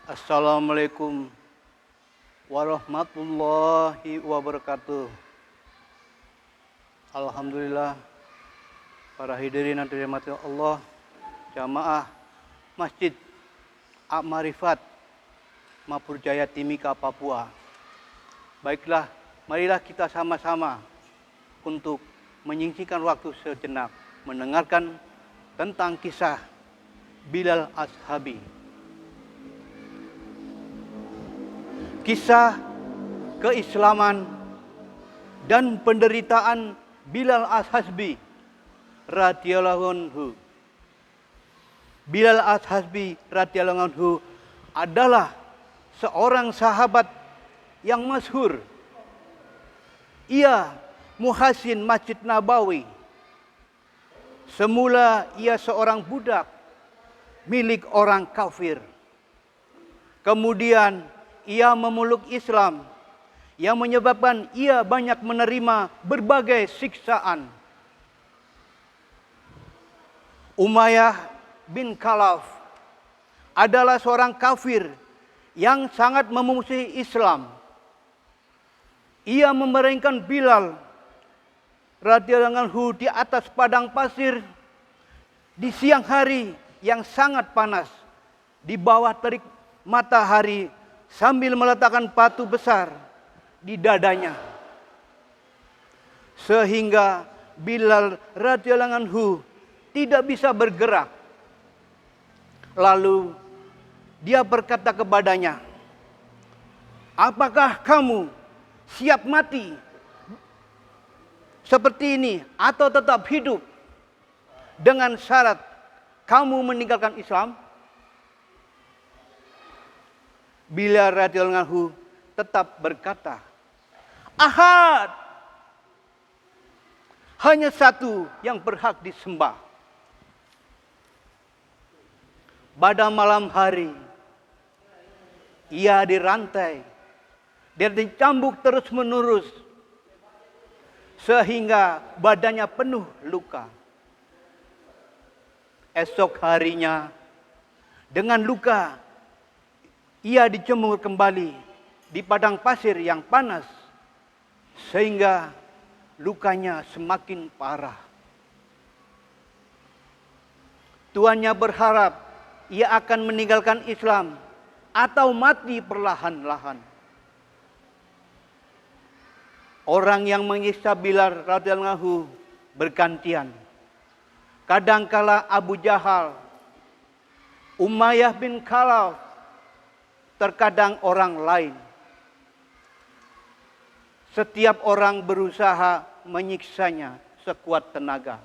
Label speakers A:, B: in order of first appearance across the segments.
A: Assalamualaikum warahmatullahi wabarakatuh. Alhamdulillah, para hadirin yang dirahmati Allah, jamaah Masjid Ak-Marifat Mapurjaya Timika, Papua. Baiklah, marilah kita sama-sama untuk menyingkirkan waktu sejenak mendengarkan tentang kisah Bilal Ashabi. Kisah keislaman dan penderitaan Bilal Ashabi radhiyallahu anhu. Bilal Ashabi radhiyallahu anhu adalah seorang sahabat yang masyhur. Ia muhassin Masjid Nabawi. Semula ia seorang budak milik orang kafir. Kemudian ia memeluk Islam yang menyebabkan ia banyak menerima berbagai siksaan. Umayyah bin Khalaf adalah seorang kafir yang sangat memusuhi Islam. Ia memerintahkan Bilal radhiyallahu anhu di atas padang pasir di siang hari yang sangat panas, di bawah terik matahari, sambil meletakkan batu besar di dadanya. Sehingga Bilal radhiyallahu anhu tidak bisa bergerak. Lalu dia berkata kepadanya, "Apakah kamu siap mati seperti ini atau tetap hidup dengan syarat kamu meninggalkan Islam?" Bilal radhiyallahu anhu tetap berkata, "Ahad, hanya satu yang berhak disembah." Pada malam hari, ia dirantai, dia dicambuk terus-menerus, sehingga badannya penuh luka. Esok harinya, dengan luka, ia dijemur kembali di padang pasir yang panas, sehingga lukanya semakin parah. Tuannya berharap ia akan meninggalkan Islam atau mati perlahan-lahan. Orang yang menyiksa Bilal radhiyallahu anhu bergantian. Kadangkala Abu Jahal, Umayyah bin Khalaf, terkadang orang lain. Setiap orang berusaha menyiksanya sekuat tenaga.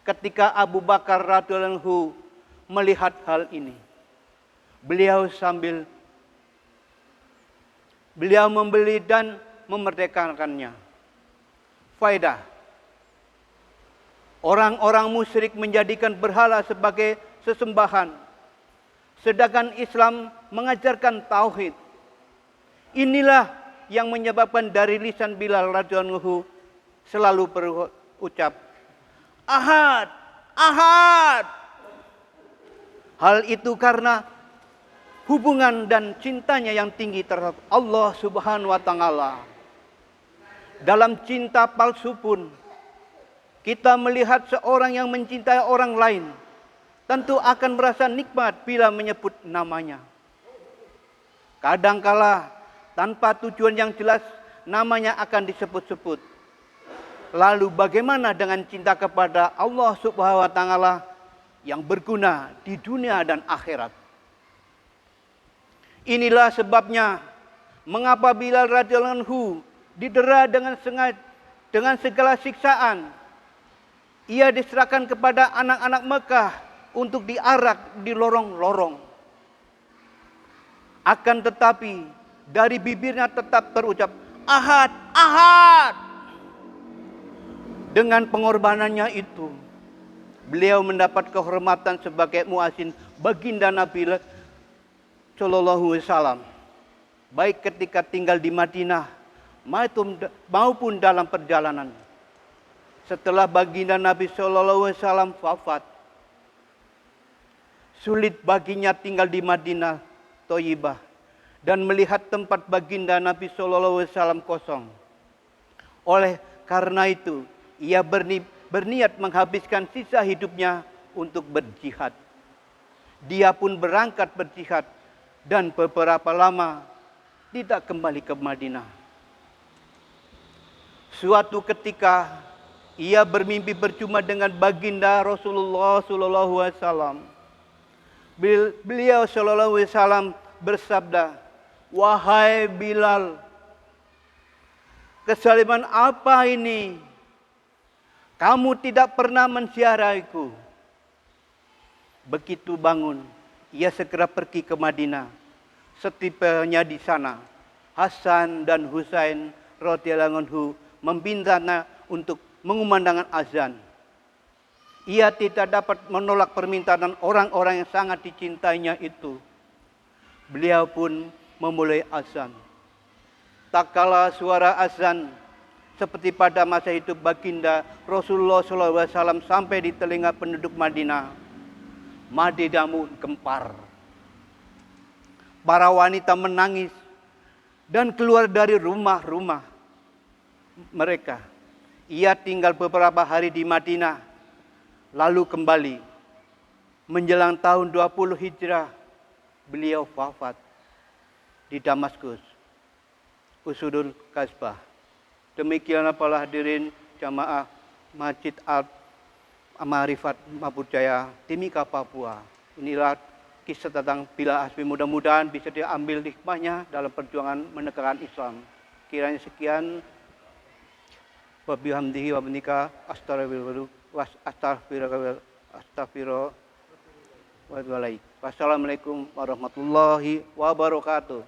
A: Ketika Abu Bakar radhiyallahu anhu melihat hal ini, beliau membeli dan memerdekakannya. Faedah: orang-orang musyrik menjadikan berhala sebagai sesembahan, sedangkan Islam mengajarkan tauhid. Inilah yang menyebabkan dari lisan Bilal radhiyallahu anhu selalu berucap, "Ahad, ahad." Hal itu karena hubungan dan cintanya yang tinggi terhadap Allah Subhanahu wa taala. Dalam cinta palsu pun, kita melihat seorang yang mencintai orang lain tentu akan merasa nikmat bila menyebut namanya. Kadangkala tanpa tujuan yang jelas namanya akan disebut-sebut. Lalu bagaimana dengan cinta kepada Allah Subhanahu wa taala yang berguna di dunia dan akhirat? Inilah sebabnya mengapa Bilal radhiyallahu anhu didera dengan segala siksaan. Ia diserahkan kepada anak-anak Mekah untuk diarak di lorong-lorong. Akan tetapi dari bibirnya tetap terucap, "Ahad, ahad." Dengan pengorbanannya itu, beliau mendapat kehormatan sebagai muazin baginda Nabi Shallallahu Alaihi Wasallam, baik ketika tinggal di Madinah maupun dalam perjalanan. Setelah baginda Nabi Shallallahu Alaihi Wasallam wafat, Sulit baginya tinggal di Madinah Thayyibah dan melihat tempat baginda Nabi SAW kosong. Oleh karena itu, ia berniat menghabiskan sisa hidupnya untuk berjihad. Dia pun berangkat berjihad dan beberapa lama tidak kembali ke Madinah. Suatu ketika ia bermimpi berjumpa dengan baginda Rasulullah SAW. Beliau SAW bersabda, "Wahai Bilal, kesaliman apa ini? Kamu tidak pernah menziarahiku." Begitu bangun, ia segera pergi ke Madinah. Setibanya di sana, Hasan dan Husain radhiyallahu anhu memintanya untuk mengumandangkan azan. Ia tidak dapat menolak permintaan orang-orang yang sangat dicintainya itu. Beliau pun memulai azan. Tak kalah suara azan seperti pada masa hidup baginda Rasulullah SAW sampai di telinga penduduk Madinah. Madinah gempar. Para wanita menangis dan keluar dari rumah-rumah mereka. Ia tinggal beberapa hari di Madinah, lalu kembali. Menjelang tahun 20 Hijrah, beliau wafat di Damaskus, Usudul Kasbah. Demikianlah para hadirin jamaah Masjid Al-Ma'rifat Mabudjaya, Timika, Papua. Inilah kisah tentang Bilal Hasmi. Mudah-mudahan bisa diambil hikmahnya dalam perjuangan menegakkan Islam. Kiranya sekian. Wabihamdihi wabnika astagfirullah. Wassalamualaikum warahmatullahi wabarakatuh.